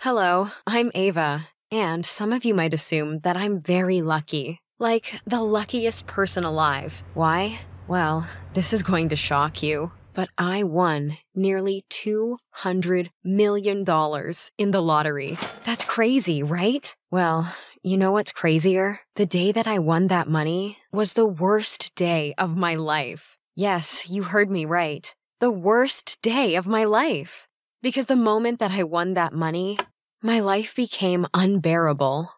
Hello, I'm Ava, and some of you might assume that I'm very lucky. Like, the luckiest person alive. Why? Well, this is going to shock you, but I won nearly $200 million in the lottery. That's crazy, right? Well, you know what's crazier? The day that I won that money was the worst day of my life. Yes, you heard me right. The worst day of my life. Because the moment that I won that money, my life became unbearable.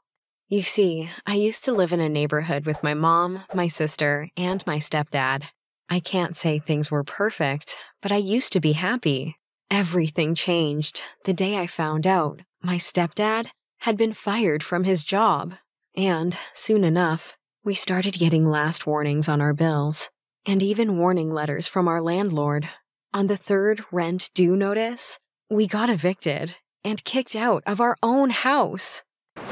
You see, I used to live in a neighborhood with my mom, my sister, and my stepdad. I can't say things were perfect, but I used to be happy. Everything changed the day I found out my stepdad had been fired from his job. And, soon enough, we started getting last warnings on our bills, and even warning letters from our landlord. On the third rent due notice, we got evicted and kicked out of our own house.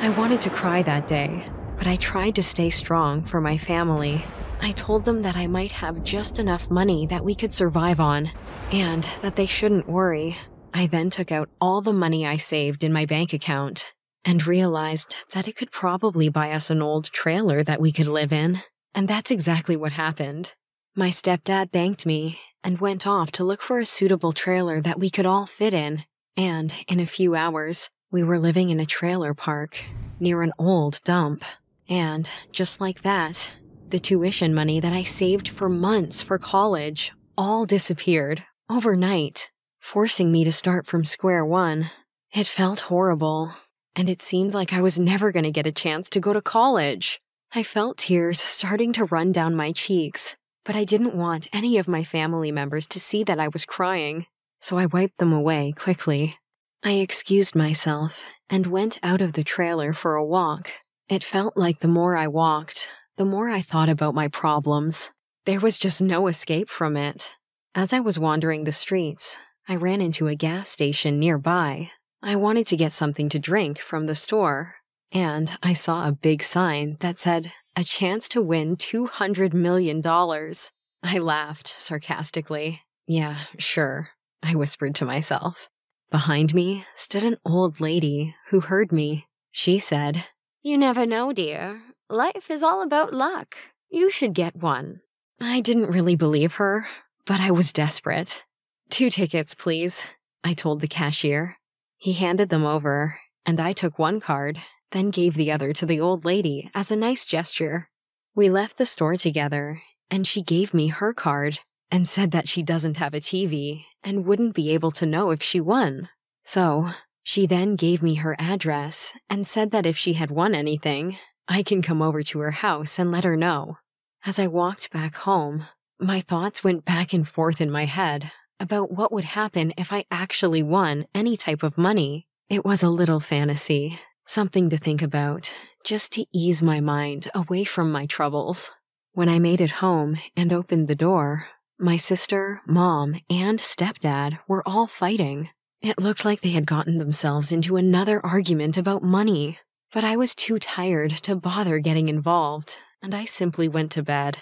I wanted to cry that day, but I tried to stay strong for my family. I told them that I might have just enough money that we could survive on, and that they shouldn't worry. I then took out all the money I saved in my bank account, and realized that it could probably buy us an old trailer that we could live in. And that's exactly what happened. My stepdad thanked me and went off to look for a suitable trailer that we could all fit in. And in a few hours, we were living in a trailer park near an old dump. And just like that, the tuition money that I saved for months for college all disappeared overnight, forcing me to start from square one. It felt horrible, and it seemed like I was never going to get a chance to go to college. I felt tears starting to run down my cheeks, but I didn't want any of my family members to see that I was crying, so I wiped them away quickly. I excused myself and went out of the trailer for a walk. It felt like the more I walked, the more I thought about my problems. There was just no escape from it. As I was wandering the streets, I ran into a gas station nearby. I wanted to get something to drink from the store, and I saw a big sign that said, "A chance to win $200 million. I laughed sarcastically. Yeah, sure, I whispered to myself. Behind me stood an old lady who heard me. She said, "You never know, dear. Life is all about luck. You should get one." I didn't really believe her, but I was desperate. "2 tickets, please," I told the cashier. He handed them over, and I took one card, then gave the other to the old lady as a nice gesture. We left the store together, and she gave me her card and said that she doesn't have a TV and wouldn't be able to know if she won. So, she then gave me her address and said that if she had won anything, I can come over to her house and let her know. As I walked back home, my thoughts went back and forth in my head about what would happen if I actually won any type of money. It was a little fantasy, something to think about, just to ease my mind away from my troubles. When I made it home and opened the door, my sister, mom, and stepdad were all fighting. It looked like they had gotten themselves into another argument about money, but I was too tired to bother getting involved, and I simply went to bed.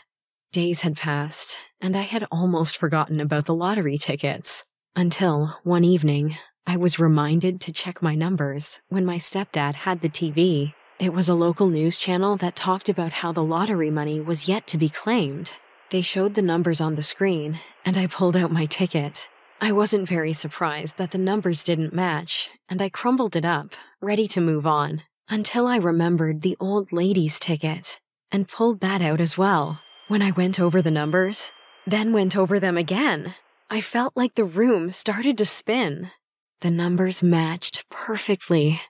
Days had passed, and I had almost forgotten about the lottery tickets, until one evening, I was reminded to check my numbers when my stepdad had the TV. It was a local news channel that talked about how the lottery money was yet to be claimed. They showed the numbers on the screen, and I pulled out my ticket. I wasn't very surprised that the numbers didn't match, and I crumbled it up, ready to move on, until I remembered the old lady's ticket, and pulled that out as well. When I went over the numbers, then went over them again, I felt like the room started to spin. The numbers matched perfectly.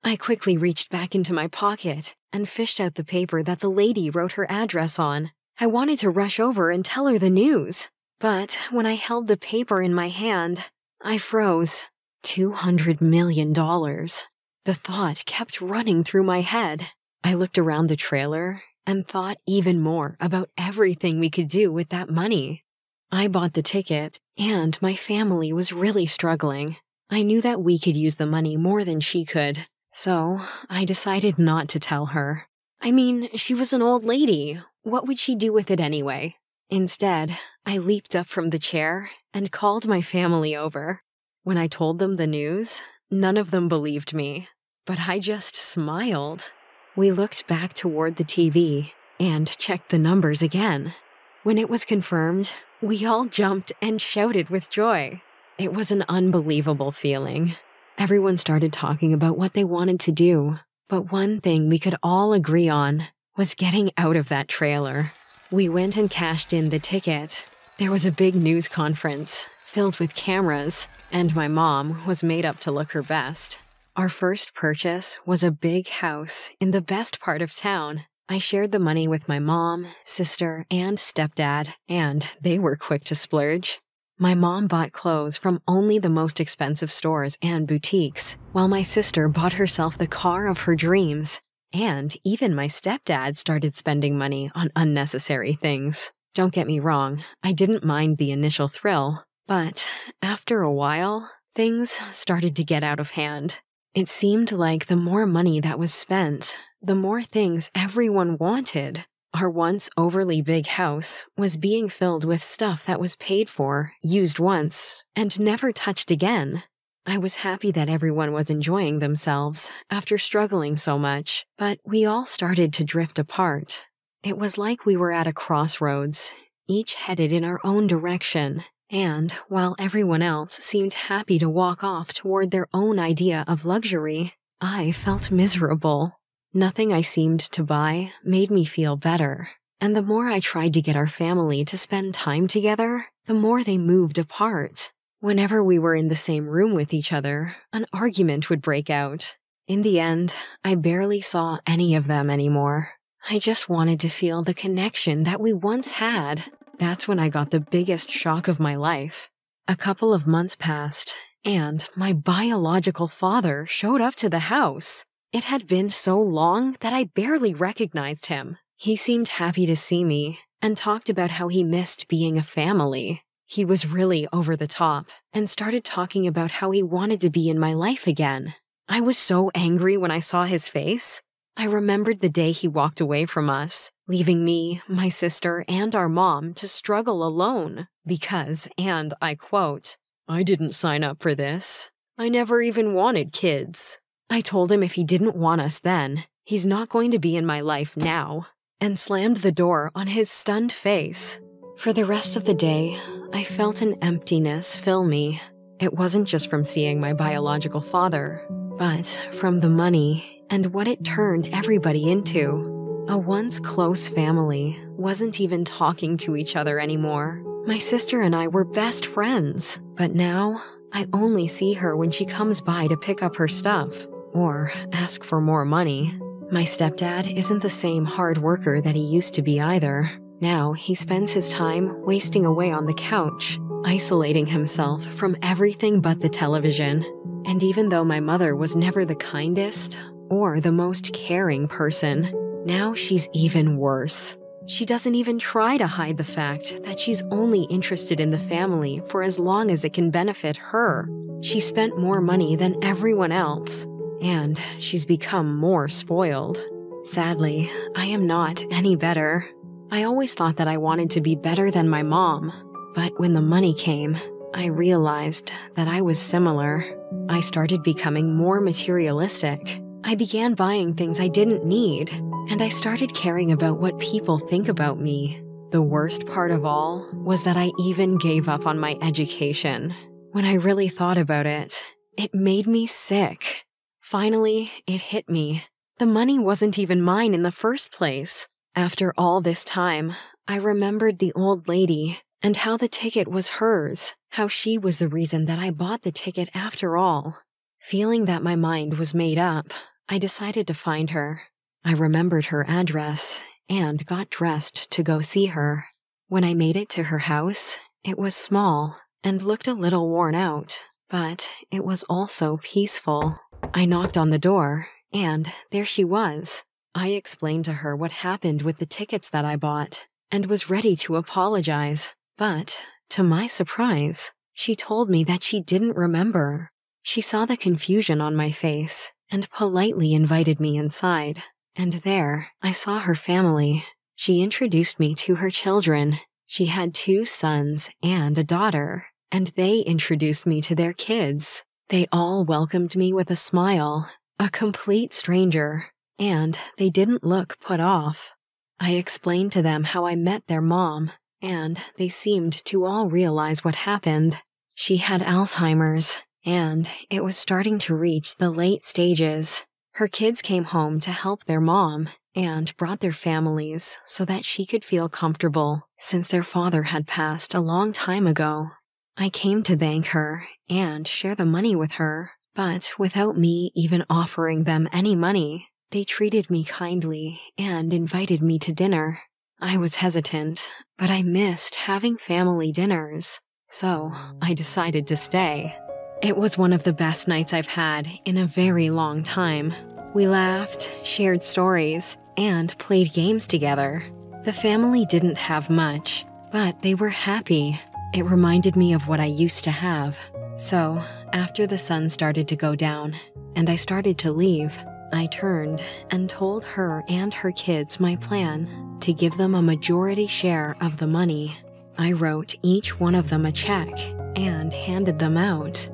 I quickly reached back into my pocket and fished out the paper that the lady wrote her address on. I wanted to rush over and tell her the news, but when I held the paper in my hand, I froze. $200 million. The thought kept running through my head. I looked around the trailer and thought even more about everything we could do with that money. I bought the ticket, and my family was really struggling. I knew that we could use the money more than she could, so I decided not to tell her. I mean, she was an old lady. What would she do with it anyway? Instead, I leaped up from the chair and called my family over. When I told them the news, None of them believed me, but I just smiled. We looked back toward the TV and checked the numbers again. When it was confirmed, we all jumped and shouted with joy. It was an unbelievable feeling. Everyone started talking about what they wanted to do, but one thing we could all agree on was getting out of that trailer. We went and cashed in the ticket. There was a big news conference filled with cameras, and my mom was made up to look her best. Our first purchase was a big house in the best part of town. I shared the money with my mom, sister, and stepdad, and they were quick to splurge. My mom bought clothes from only the most expensive stores and boutiques, while my sister bought herself the car of her dreams. And even my stepdad started spending money on unnecessary things. Don't get me wrong, I didn't mind the initial thrill, but after a while, things started to get out of hand. It seemed like the more money that was spent, the more things everyone wanted. Our once overly big house was being filled with stuff that was paid for, used once, and never touched again. I was happy that everyone was enjoying themselves after struggling so much, but we all started to drift apart. It was like we were at a crossroads, each headed in our own direction, and while everyone else seemed happy to walk off toward their own idea of luxury, I felt miserable. Nothing I seemed to buy made me feel better, and the more I tried to get our family to spend time together, the more they moved apart. Whenever we were in the same room with each other, an argument would break out. In the end, I barely saw any of them anymore. I just wanted to feel the connection that we once had. That's when I got the biggest shock of my life. A couple of months passed, and my biological father showed up to the house. It had been so long that I barely recognized him. He seemed happy to see me and talked about how he missed being a family. He was really over the top and started talking about how he wanted to be in my life again. I was so angry when I saw his face. I remembered the day he walked away from us, leaving me, my sister, and our mom to struggle alone because, and I quote, "I didn't sign up for this. I never even wanted kids." I told him if he didn't want us then, he's not going to be in my life now, and slammed the door on his stunned face. For the rest of the day, I felt an emptiness fill me. It wasn't just from seeing my biological father, but from the money and what it turned everybody into. A once close family wasn't even talking to each other anymore. My sister and I were best friends, but now I only see her when she comes by to pick up her stuff or ask for more money. My stepdad isn't the same hard worker that he used to be either. Now he spends his time wasting away on the couch, isolating himself from everything but the television. And even though my mother was never the kindest or the most caring person, now she's even worse. She doesn't even try to hide the fact that she's only interested in the family for as long as it can benefit her. She spent more money than everyone else, and she's become more spoiled. Sadly, I am not any better. I always thought that I wanted to be better than my mom, but when the money came, I realized that I was similar. I started becoming more materialistic. I began buying things I didn't need, and I started caring about what people think about me. The worst part of all was that I even gave up on my education. When I really thought about it, it made me sick. Finally, it hit me. The money wasn't even mine in the first place. After all this time, I remembered the old lady and how the ticket was hers, how she was the reason that I bought the ticket after all. Feeling that my mind was made up, I decided to find her. I remembered her address and got dressed to go see her. When I made it to her house, it was small and looked a little worn out, but it was also peaceful. I knocked on the door, and there she was. I explained to her what happened with the tickets that I bought and was ready to apologize, but, to my surprise, she told me that she didn't remember. She saw the confusion on my face and politely invited me inside, and there I saw her family. She introduced me to her children. She had 2 sons and a daughter, and they introduced me to their kids. They all welcomed me with a smile, a complete stranger, and they didn't look put off. I explained to them how I met their mom, and they seemed to all realize what happened. She had Alzheimer's, and it was starting to reach the late stages. Her kids came home to help their mom and brought their families so that she could feel comfortable since their father had passed a long time ago. I came to thank her and share the money with her, but without me even offering them any money, they treated me kindly and invited me to dinner. I was hesitant, but I missed having family dinners, so I decided to stay. It was one of the best nights I've had in a very long time. We laughed, shared stories, and played games together. The family didn't have much, but they were happy. It reminded me of what I used to have. So, after the sun started to go down, and I started to leave, I turned and told her and her kids my plan to give them a majority share of the money. I wrote each one of them a check and handed them out.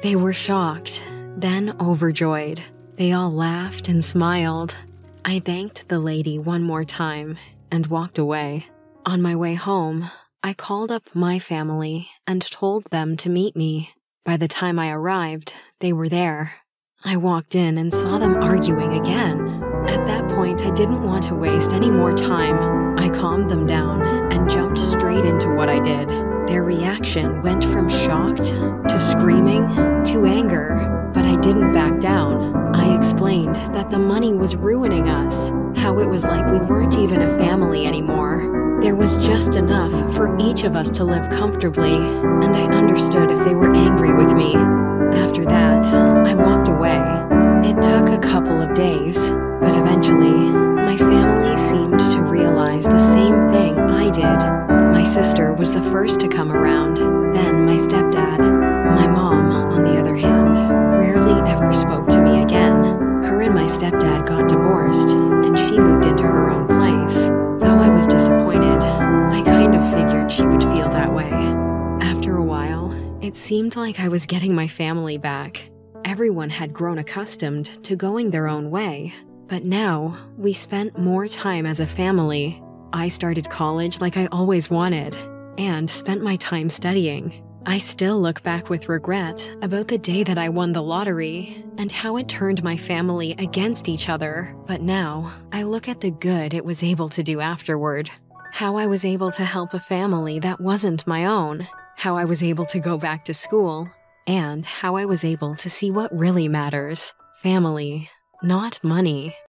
They were shocked, then overjoyed. They all laughed and smiled. I thanked the lady one more time and walked away. On my way home, I called up my family and told them to meet me. By the time I arrived, they were there. I walked in and saw them arguing again. At that point, I didn't want to waste any more time. I calmed them down and jumped straight into what I did. Their reaction went from shocked to screaming to anger, but I didn't back down. I explained that the money was ruining us, how it was like we weren't even a family anymore. There was just enough for each of us to live comfortably, and I understood if they were angry with me. After that, I walked away. It took a couple of days, but eventually, my family seemed to realize the same thing I did. My sister was the first to come around, then my stepdad. My mom, on the other hand, rarely ever spoke to me again. Her and my stepdad got divorced, and she moved into her own place. Though I was disappointed, I kind of figured she would feel that way. After a while, it seemed like I was getting my family back. Everyone had grown accustomed to going their own way, but now we spent more time as a family. I started college like I always wanted, and spent my time studying. I still look back with regret about the day that I won the lottery and how it turned my family against each other, but now I look at the good it was able to do afterward. How I was able to help a family that wasn't my own, how I was able to go back to school, and how I was able to see what really matters: family, not money.